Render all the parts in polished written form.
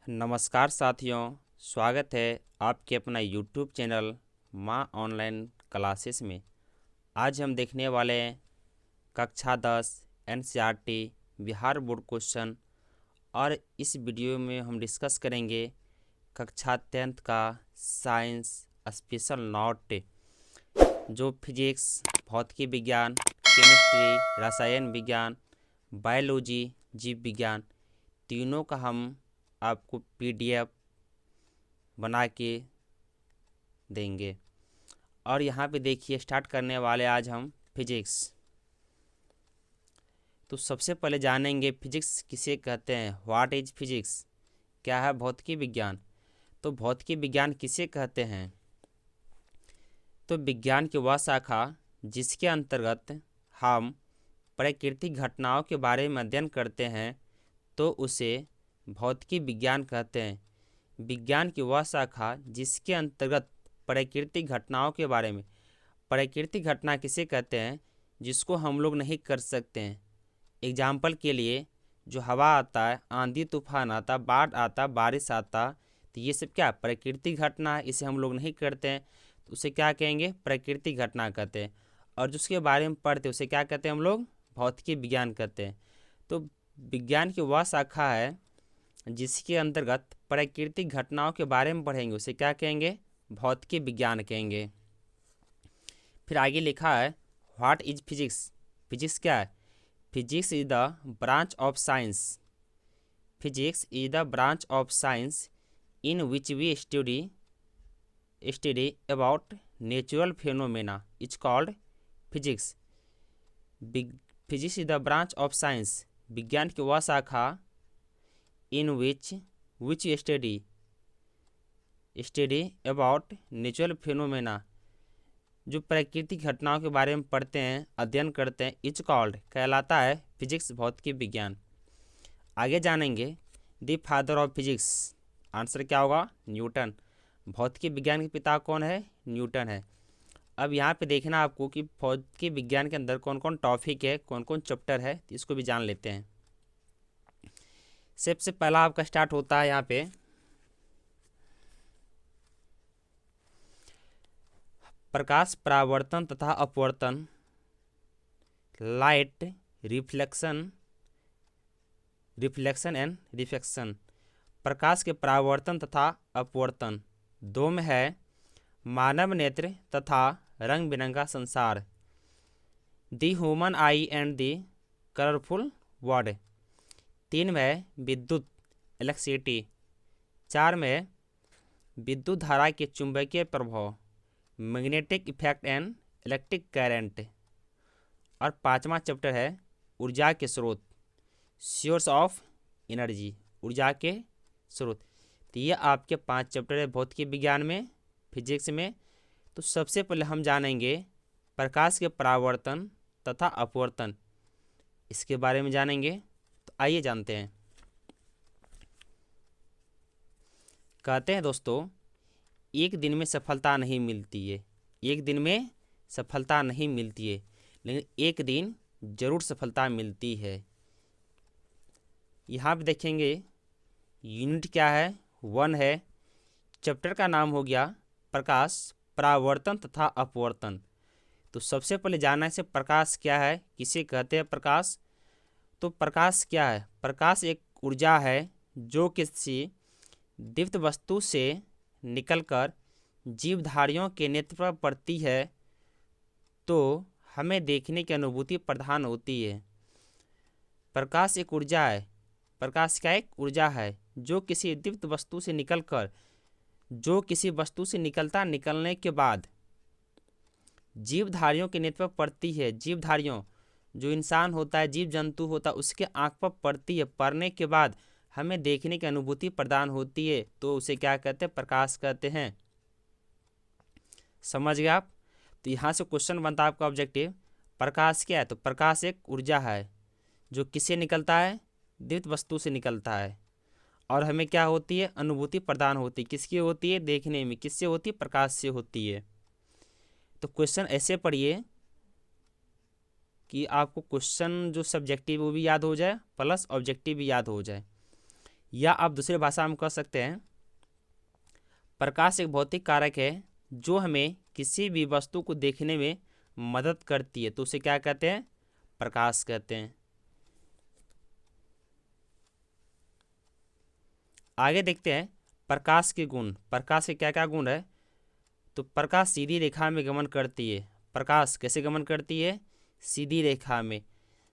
नमस्कार साथियों, स्वागत है आपके अपना YouTube चैनल माँ ऑनलाइन क्लासेस में। आज हम देखने वाले हैं कक्षा 10 NCERT बिहार बोर्ड क्वेश्चन। और इस वीडियो में हम डिस्कस करेंगे कक्षा 10th का साइंस स्पेशल नोट, जो फिजिक्स, भौतिकी विज्ञान, केमिस्ट्री, रसायन विज्ञान, बायोलॉजी, जीव विज्ञान तीनों का हम आपको PDF बना के देंगे। और यहाँ पे देखिए, स्टार्ट करने वाले आज हम फिजिक्स। तो सबसे पहले जानेंगे फिजिक्स किसे कहते हैं। व्हाट इज फिजिक्स, क्या है भौतिकी विज्ञान। तो भौतिकी विज्ञान किसे कहते हैं। तो विज्ञान की वह शाखा जिसके अंतर्गत हम प्राकृतिक घटनाओं के बारे में अध्ययन करते हैं, तो उसे भौतिकी विज्ञान कहते हैं। विज्ञान की वह शाखा जिसके अंतर्गत प्राकृतिक घटनाओं के बारे में, प्राकृतिक घटना किसे कहते हैं जिसको हम लोग नहीं कर सकते हैं। एग्जाम्पल के लिए, जो हवा आता है, आंधी तूफान आता, बाढ़ आता, बारिश आता, तो ये सब क्या प्राकृतिक घटना है, इसे हम लोग नहीं करते हैं, तो उसे क्या कहेंगे, प्राकृतिक घटना कहते हैं। और जिसके बारे में पढ़ते हैं उसे क्या कहते हैं हम लोग, भौतिकी विज्ञान कहते हैं। तो विज्ञान की वह शाखा है जिसके अंतर्गत प्राकृतिक घटनाओं के बारे में पढ़ेंगे, उसे क्या कहेंगे, भौतिकी विज्ञान कहेंगे। फिर आगे लिखा है व्हाट इज फिजिक्स। फिजिक्स क्या है। Physics is the branch of science. Physics is the branch of science in which we study about natural phenomena is called physics. Physics is the branch of science, विज्ञान की वह शाखा in which study about natural phenomena, जो प्राकृतिक घटनाओं के बारे में पढ़ते हैं, अध्ययन करते हैं, इज कॉल्ड कहलाता है फिजिक्स, भौतिकी विज्ञान। आगे जानेंगे the father of physics. Answer क्या होगा, न्यूटन। भौतिकी विज्ञान के पिता कौन है, न्यूटन है। अब यहाँ पे देखना आपको कि भौतिकी विज्ञान के अंदर कौन कौन टॉपिक है, कौन कौन चैप्टर है, इसको भी जान लेते हैं। सबसे पहला आपका स्टार्ट होता है यहाँ पे प्रकाश परावर्तन तथा अपवर्तन, लाइट रिफ्लेक्शन एंड रिफ्लेक्शन। प्रकाश के परावर्तन तथा अपवर्तन। दो में है मानव नेत्र तथा रंग बिरंगा संसार, the human eye and the colourful world. 3 में विद्युत इलेक्ट्रिसिटी। 4 में विद्युत धारा के चुंबकीय प्रभाव, magnetic effect and electric current. और 5वां चैप्टर है ऊर्जा के स्रोत, सोर्स ऑफ एनर्जी, ऊर्जा के स्रोत। तो ये आपके 5 चैप्टर है भौतिकी विज्ञान में, फिजिक्स में। तो सबसे पहले हम जानेंगे प्रकाश के परावर्तन तथा अपवर्तन, इसके बारे में जानेंगे। तो आइए जानते हैं। कहते हैं दोस्तों, एक दिन में सफलता नहीं मिलती है, एक दिन में सफलता नहीं मिलती है, लेकिन एक दिन जरूर सफलता मिलती है। यहाँ पे देखेंगे यूनिट क्या है, 1 है। चैप्टर का नाम हो गया प्रकाश परावर्तन तथा अपवर्तन। तो सबसे पहले जानना है प्रकाश क्या है, किसे कहते हैं प्रकाश। तो प्रकाश क्या है, प्रकाश एक ऊर्जा है जो किसी दीप्त वस्तु से निकलकर जीवधारियों के नेत्र पर पड़ती है तो हमें देखने की अनुभूति प्रदान होती है। प्रकाश एक ऊर्जा है, प्रकाश क्या एक ऊर्जा है जो किसी दीप्त वस्तु से निकलकर, जो किसी वस्तु से निकलने के बाद जीवधारियों के नेत्र पर पड़ती है। जीवधारियों, जो इंसान होता है, जीव जंतु होता है, उसके आँख पर पड़ती है। पड़ने के बाद हमें देखने की अनुभूति प्रदान होती है, तो उसे क्या कहते हैं, प्रकाश कहते हैं। समझ गए आप। तो यहाँ से क्वेश्चन बनता है आपका ऑब्जेक्टिव, प्रकाश क्या है। तो प्रकाश एक ऊर्जा है जो किससे निकलता है, दीप्त वस्तु से निकलता है, और हमें क्या होती है, अनुभूति प्रदान होती है। किसकी होती है, देखने में। किससे होती है, प्रकाश से होती है। तो क्वेश्चन ऐसे पढ़िए कि आपको क्वेश्चन जो सब्जेक्टिव वो भी याद हो जाए, प्लस ऑब्जेक्टिव भी याद हो जाए। या आप दूसरी भाषा में कह सकते हैं प्रकाश एक भौतिक कारक है जो हमें किसी भी वस्तु को देखने में मदद करती है, तो उसे क्या कहते हैं? प्रकाश कहते हैं। आगे देखते हैं प्रकाश के गुण। प्रकाश के क्या क्या गुण है? तो प्रकाश सीधी रेखा में गमन करती है। प्रकाश कैसे गमन करती है? सीधी रेखा में।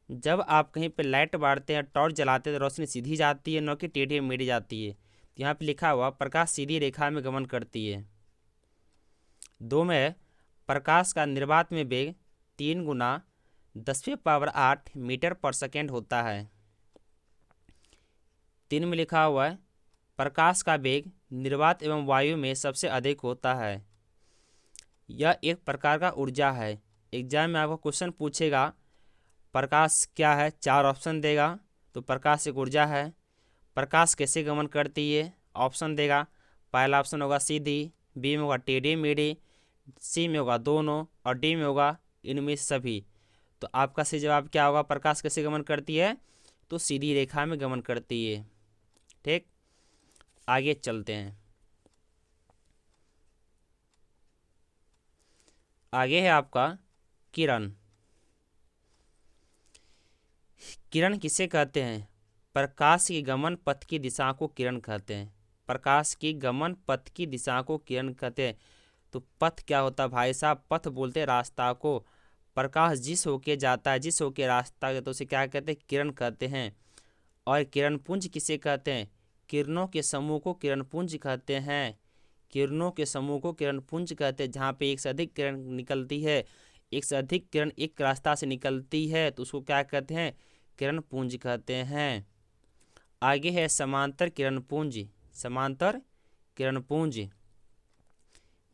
जब आप कहीं पे लाइट बारते हैं, टॉर्च जलाते हैं, तो रोशनी सीधी जाती है, न कि टेढ़ी मेढ़ी जाती है। तो यहाँ पे लिखा हुआ प्रकाश सीधी रेखा में गमन करती है। 2 में है प्रकाश का निर्वात में वेग 3 गुना 10⁸ मीटर पर सेकेंड होता है। 3 में लिखा हुआ है प्रकाश का वेग निर्वात एवं वायु में सबसे अधिक होता है। यह एक प्रकार का ऊर्जा है। एग्जाम में आपको क्वेश्चन पूछेगा प्रकाश क्या है, 4 ऑप्शन देगा। तो प्रकाश एक ऊर्जा है। प्रकाश कैसे गमन करती है? ऑप्शन देगा। पहला ऑप्शन होगा सीधी, बी में होगा टेढ़ी मेढ़ी, सी में होगा दोनों, और डी में होगा इनमें से सभी। तो आपका सही जवाब क्या होगा? प्रकाश कैसे गमन करती है? तो सीधी रेखा में गमन करती है। ठीक, आगे चलते हैं। आगे है आपका किरण। किरण किसे कहते हैं? प्रकाश की गमन पथ की दिशा को किरण कहते हैं। प्रकाश की गमन पथ की दिशा को किरण कहते हैं। तो पथ क्या होता है भाई साहब? पथ बोलते हैं रास्ता को। प्रकाश जिस होके जाता है, जिस होके रास्ता, तो उसे क्या कहते हैं? किरण कहते हैं। और किरण पुंज किसे कहते हैं? किरणों के समूह को किरण पुंज कहते हैं। किरणों के समूह को किरण पुंज कहते हैं। जहाँ पे एक से अधिक किरण निकलती है, एक से अधिक किरण एक रास्ता से निकलती है, तो उसको क्या कहते हैं? किरण पुंज कहते हैं। आगे है समांतर किरण पुंज। समांतर किरण पुंज,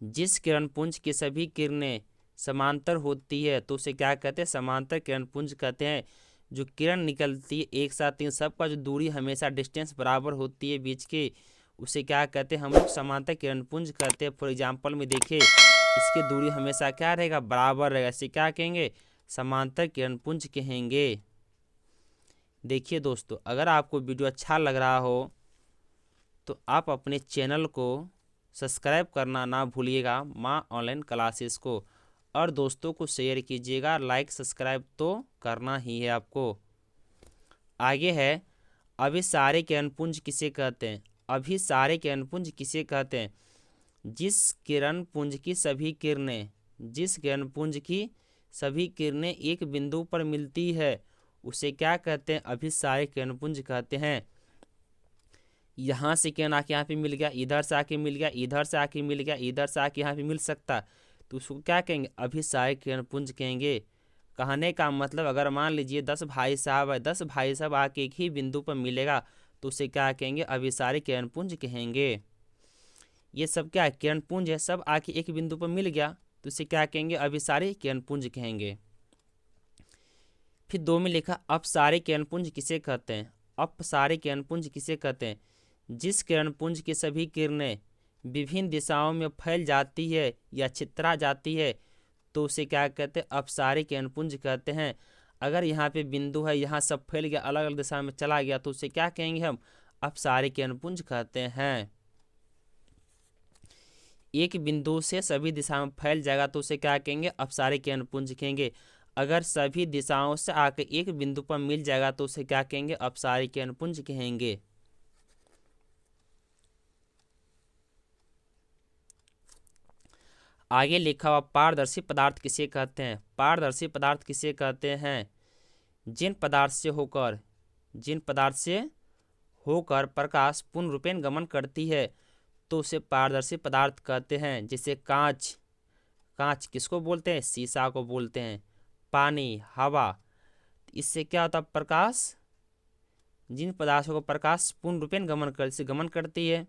जिस किरण पुंज की सभी किरणें समांतर होती है, तो उसे क्या कहते हैं? समांतर किरण पुंज कहते हैं। जो किरण निकलती है एक साथ, इन सब का जो दूरी हमेशा डिस्टेंस बराबर होती है बीच के, उसे क्या कहते हैं? हम लोग समांतर किरण पुंज कहते हैं। फॉर एग्जाम्पल में देखिए, इसकी दूरी हमेशा क्या रहेगा? बराबर रहेगा। इसे क्या कहेंगे? समांतर किरण पुंज कहेंगे। देखिए दोस्तों, अगर आपको वीडियो अच्छा लग रहा हो तो आप अपने चैनल को सब्सक्राइब करना ना भूलिएगा, माँ ऑनलाइन क्लासेस को, और दोस्तों को शेयर कीजिएगा। लाइक सब्सक्राइब तो करना ही है आपको। आगे है अभिसारी किरणपुंज किसे कहते हैं? अभिसारी किरणपुंज किसे कहते हैं? जिस किरणपुंज की सभी किरणें, जिस किरणपुंज की सभी किरणें एक बिंदु पर मिलती है, उसे क्या कहते हैं? अभिसारी किरणपुंज कहते हैं। यहाँ से किरण आके यहाँ पे मिल गया, इधर से आके मिल गया, इधर से आके मिल गया, इधर से आके यहाँ पे मिल सकता, तो उसको क्या कहेंगे? अभिसारी किरणपुंज कहेंगे। कहने का मतलब, अगर मान लीजिए 10 भाई साहब है, 10 भाई साहब आके एक ही बिंदु पर मिलेगा, तो उसे क्या कहेंगे? अभिसारी किरणपुंज कहेंगे। ये सब क्या है? किरणपुंज है। सब आके एक बिंदु पर मिल गया, तो उसे क्या कहेंगे? अभिसारी किरणपुंज कहेंगे। फिर 2 में लिखा अपसारी किरणपुंज किसे कहते हैं? अपसारी किरणपुंज किसे कहते हैं? जिस किरणपुंज की सभी किरणें विभिन्न दिशाओं में फैल जाती है या छितरा जाती है, तो उसे क्या कहते हैं? अपसारी किरणपुंज कहते हैं। अगर यहाँ पे बिंदु है, यहाँ सब फैल गया, अलग अलग दिशा में चला गया, तो उसे क्या कहेंगे हम? अपसारी किरणपुंज कहते हैं। एक बिंदु से सभी दिशा में फैल जाएगा, तो उसे क्या कहेंगे? अपसारी किरणपुंज कहेंगे। अगर सभी दिशाओं से आकर एक बिंदु पर मिल जाएगा, तो उसे क्या कहेंगे? अपसारी किरणपुंज कहेंगे। आगे लिखा हुआ पारदर्शी पदार्थ किसे कहते हैं? पारदर्शी पदार्थ किसे कहते हैं? जिन पदार्थ से होकर प्रकाश पूर्ण रूपेण गमन करती है, तो उसे पारदर्शी पदार्थ कहते हैं। जैसे कांच। कांच किसको बोलते हैं? शीशा को बोलते हैं। पानी, हवा, इससे क्या होता है? प्रकाश, जिन पदार्थों को प्रकाश पूर्ण रूपेण गमन करती है।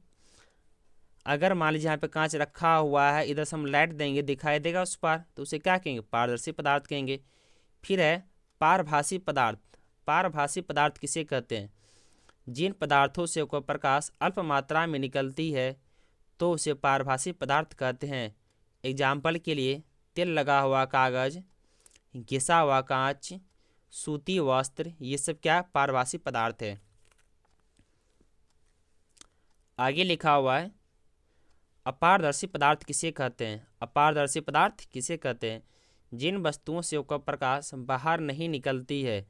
अगर मान लीजिए यहाँ पे कांच रखा हुआ है, इधर से हम लाइट देंगे, दिखाई देगा उस पर, तो उसे क्या कहेंगे? पारदर्शी पदार्थ कहेंगे। फिर है पारभासी पदार्थ। पारभासी पदार्थ किसे कहते हैं? जिन पदार्थों से कोई प्रकाश अल्प मात्रा में निकलती है, तो उसे पारभासी पदार्थ कहते हैं। एग्जाम्पल के लिए तेल लगा हुआ कागज, घिसा हुआ कांच, सूती वस्त्र, ये सब क्या? पारभासी पदार्थ है। आगे लिखा हुआ है अपारदर्शी पदार्थ किसे कहते हैं। अपारदर्शी पदार्थ किसे कहते हैं? जिन वस्तुओं से उसका प्रकाश बाहर नहीं निकलती है,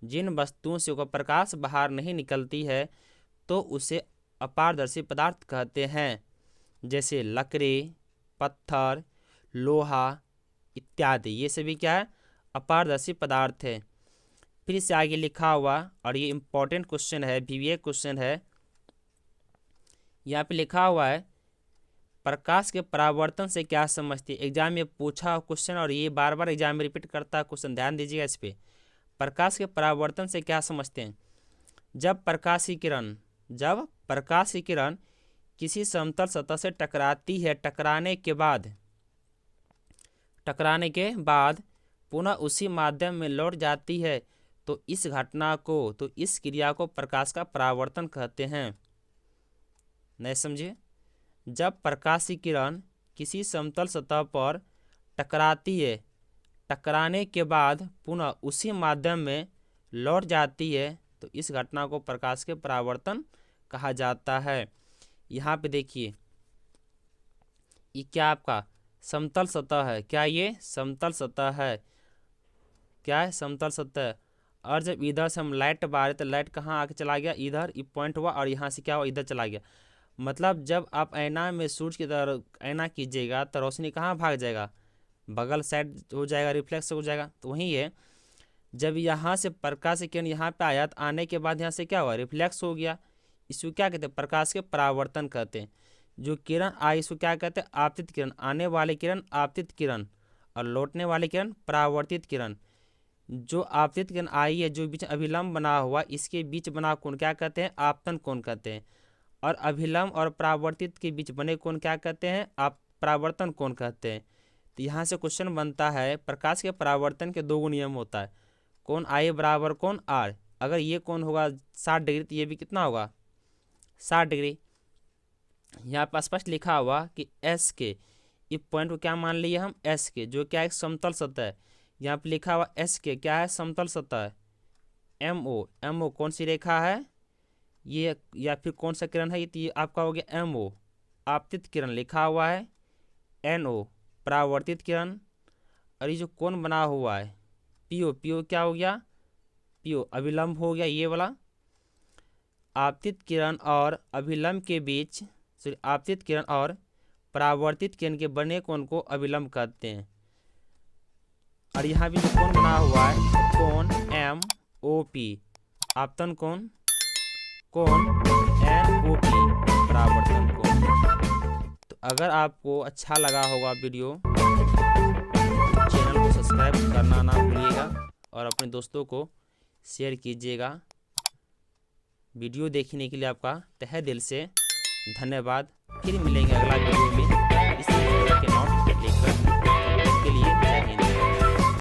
जिन वस्तुओं से उसका प्रकाश बाहर नहीं निकलती है तो उसे अपारदर्शी पदार्थ कहते हैं। जैसे लकड़ी, पत्थर, लोहा इत्यादि, ये सभी क्या है? अपारदर्शी पदार्थ है। फिर इससे आगे लिखा हुआ, और ये इम्पोर्टेंट क्वेश्चन है, बीवीए क्वेश्चन है, यहाँ पे लिखा हुआ है प्रकाश के परावर्तन से क्या समझते हैं। एग्जाम में पूछा क्वेश्चन और ये बार बार एग्जाम में रिपीट करता है क्वेश्चन, ध्यान दीजिएगा इस पे। प्रकाश के परावर्तन से क्या समझते हैं? जब प्रकाश की किरण किसी समतल सतह से टकराती है, टकराने के बाद पुनः उसी माध्यम में लौट जाती है तो इस क्रिया को प्रकाश का परावर्तन कहते हैं। नहीं समझे? जब प्रकाश की किरण किसी समतल सतह पर टकराती है, टकराने के बाद पुनः उसी माध्यम में लौट जाती है तो इस घटना को प्रकाश के परावर्तन कहा जाता है। यहाँ पे देखिए, ये क्या आपका समतल सतह है। क्या ये समतल सतह है? क्या है? समतल सतह। और जब इधर से हम लाइट बारे तो लाइट कहाँ आके चला गया? इधर ये पॉइंट हुआ और यहाँ से क्या हुआ? इधर चला गया। मतलब जब आप ऐना में सूरज की तरफ ऐना कीजिएगा तो रोशनी कहाँ भाग जाएगा? बगल साइड हो जाएगा, रिफ्लेक्स हो जाएगा। तो वही है, जब यहाँ से प्रकाश की किरण यहाँ पे आया तो आने के बाद यहाँ से क्या हुआ? रिफ्लेक्स हो गया। इसको क्या कहते हैं? प्रकाश के परावर्तन कहते हैं। जो किरण आई इसको क्या कहते हैं? आपतित किरण। आने वाली किरण आपतित किरण और लौटने वाली किरण परावर्तित किरण। जो आपतित किरण आई है, जो बीच अभिलंब बना हुआ, इसके बीच बना कोण क्या कहते हैं? आपतन कोण कहते हैं। और अभिलंब और परावर्तित के बीच बने कोण क्या कहते हैं? आप परावर्तन कोण कहते हैं। तो यहाँ से क्वेश्चन बनता है, प्रकाश के परावर्तन के दो नियम होता है, कोण आई बराबर कोण आर। अगर ये कोण होगा 60 डिग्री तो ये भी कितना होगा? 60 डिग्री। यहाँ पर स्पष्ट लिखा हुआ कि एस के, इस पॉइंट को क्या मान लिए हम? एस के, जो क्या एक समतल सतह है। यहाँ पे लिखा हुआ एस के क्या है? समतल सतह है। एम ओ कौन सी रेखा है ये, या फिर कौन सा किरण है? ये आपका हो गया एम ओ, आपतित किरण लिखा हुआ है। एन ओ परावर्तित किरण। और ये जो कोण बना हुआ है पी ओ क्या हो गया? पी ओ अभिलंब हो गया, ये वाला। आपतित किरण और अभिलंब के बीच, आपतित किरण और परावर्तित किरण के बने कोण को अभिलंब कहते हैं। और यहाँ भी जो कोण बना हुआ है कोण एम ओ पी, आपतन कोण, कोण एन ओ पी, परावर्तन कोण। तो अगर आपको अच्छा लगा होगा वीडियो, चैनल को सब्सक्राइब करना ना भूलिएगा और अपने दोस्तों को शेयर कीजिएगा। वीडियो देखने के लिए आपका तहे दिल से धन्यवाद। फिर मिलेंगे अगला वीडियो में।